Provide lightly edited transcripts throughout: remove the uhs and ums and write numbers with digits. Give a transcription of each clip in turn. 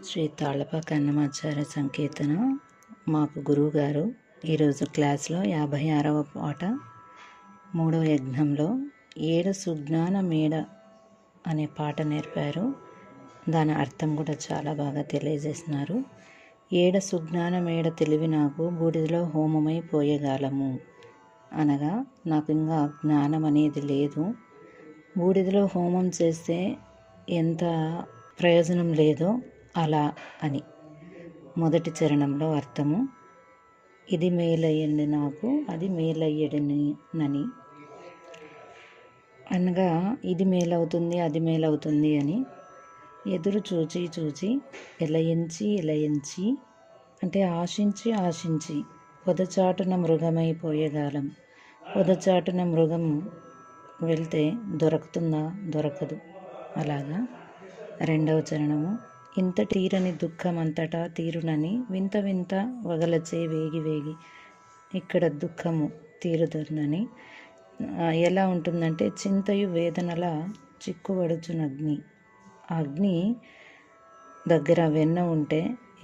శ్రీ తాళ్ళపాక అన్నమాచార్య సంకీర్తన మాకు గురువుగారు ఈరోజు క్లాస్లో 56వ పాట 3వ యజ్ఞంలో ఏడ సుజ్ఞాన మేడ అనే పాట నేర్పారు. దాని అర్థం కూడా చాలా బాగా తెలియజేస్తున్నారు. ఏడ సుజ్ఞాన మేడ తెలివి నాకు బూడిదలో హోమమై పోయగాలము అనగా నాకు ఇంకా జ్ఞానం అనేది లేదు. బూడిదలో హోమం చేస్తే ఎంత ప్రయోజనం లేదో అలా అని మొదటి చరణంలో అర్థము. ఇది మేలయ్యండి నాకు అది మేలయ్యడనని అనగా ఇది మేలవుతుంది అది మేలవుతుంది అని ఎదురు చూచి ఎలయించి అంటే ఆశించి పొదచాటున మృగమైపోయేగాలం. పొదచాటున మృగం వెళ్తే దొరుకుతుందా? దొరకదు. అలాగా రెండవ చరణము. ఇంత తీరని దుఃఖమంతటా తీరునని వింత వగలచే వేగి ఇక్కడ దుఃఖము తీరుతుందని ఎలా ఉంటుందంటే చింతయు వేదనల చిక్కుబడుచునగ్ని. అగ్ని దగ్గర వెన్న ఉంటే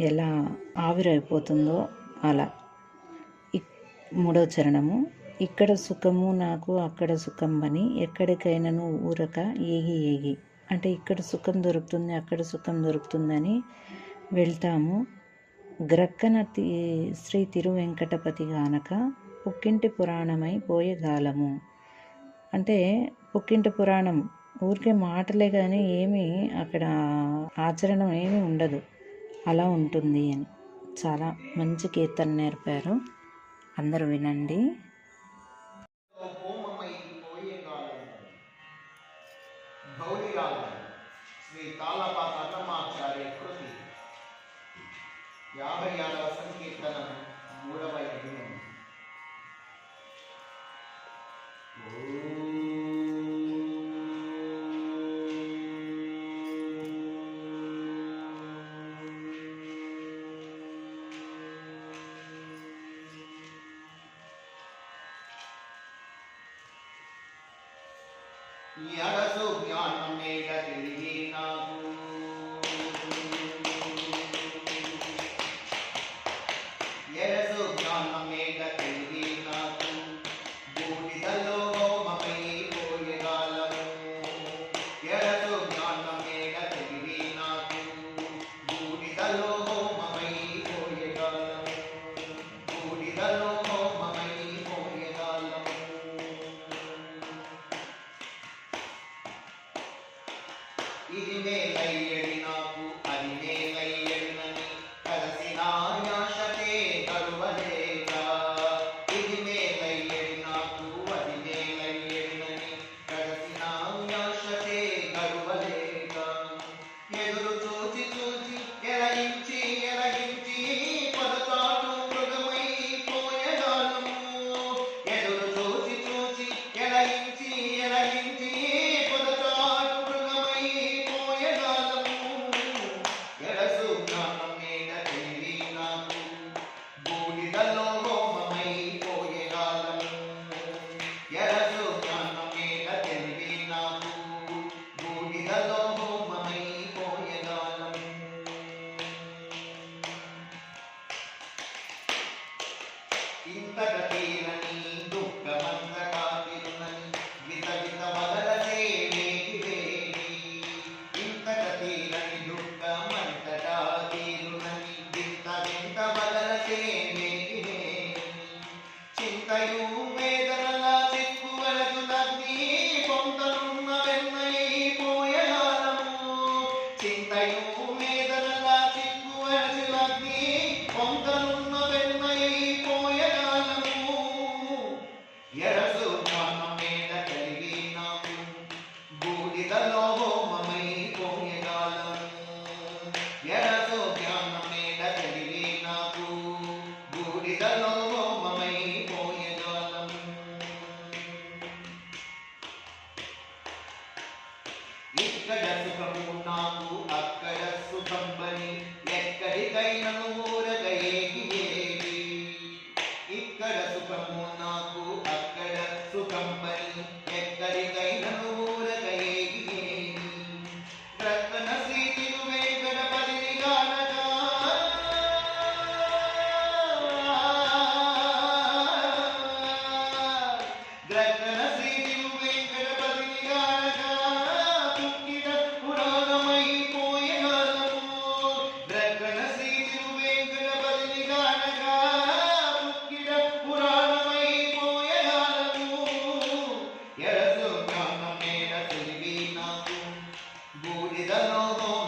ఎలా ఆవిరైపోతుందో అలా. మూడవ చరణము. ఇక్కడ సుఖము నాకు అక్కడ సుఖం అని ఎక్కడికైనాను ఊరక ఏగి అంటే ఇక్కడ సుఖం దొరుకుతుంది అక్కడ సుఖం దొరుకుతుందని వెళ్తాము. గ్రక్కన శ్రీ తిరువెంకటపతి గానక పుక్కింటి పురాణమై పోయేగాలము అంటే పుక్కింటి పురాణం ఊరికే మాటలే కానీ ఏమీ అక్కడ ఆచరణ ఏమీ ఉండదు, అలా ఉంటుంది అని చాలా మంచి కీర్తన నేర్పారు. అందరూ వినండి. శ్రీ తాళ్ళపాక అన్నమాచార్య కృతి 56వ సంకీర్తనం 3వ యజ్ఞం. ఎడసు జ్ఞానం మేడ తెలివి నాకు ఎడసు జ్ఞానం మేడ తెలివి నాకు బూడిదలో హోమమై పోయగాలము. ఎడసు జ్ఞానం మేడ తెలివి నాకు బూడిదలో హోమమై పోయగాలము. బూడిదలో హోమమై పోయగాలము. ఇది మేలయ్యడి నాకు అది మేలయ్యడినని కలసిన ఆశతే కరువలేక. ఇది మేలయ్యడి నాకు అది మేలయ్యడినని కలసిన ఆశతే కరువలేక. ఎదురు చూచి ఎలగించి పొదచాటు మృగమై పోయగాలము. ఎదురు చూచి ఎలగించి ఇంతట తీరని దుఃఖమంతటా తీరునని విత వదలచే వేగి. ఇంతట తీరని దుఃఖమంతటా తీరునని విత వదలచే వేగి. చింతయు వేదనల చిక్కువలచునగ్ని పొంతనున్న వెన్నై పోయగాలము. చింతయు వేదనల చిక్కువలచునగ్ని పొంతనున్న వెన్నై పోయగాలము. ఎడసు జ్ఞానం మేడ కలిగి నాకు బూడిదలో హోమమై పోయగాలము. ఎడసు జ్ఞానం మేడ కలిగి నాకు బూడిదలో హోమమై పోయగాలము. ఇక్కడ సుఖము నాకు అక్కడ సుఖం బని ఎక్కడికైనను ఊరగ ఏగి. ఇక్కడ సుఖము నాకు అక్కడ సుఖం బని ఎక్కడికైనను ఊరగ ఏగి. ప్రక్కన శ్రీ తిరువెంకటపతి గాన तयोः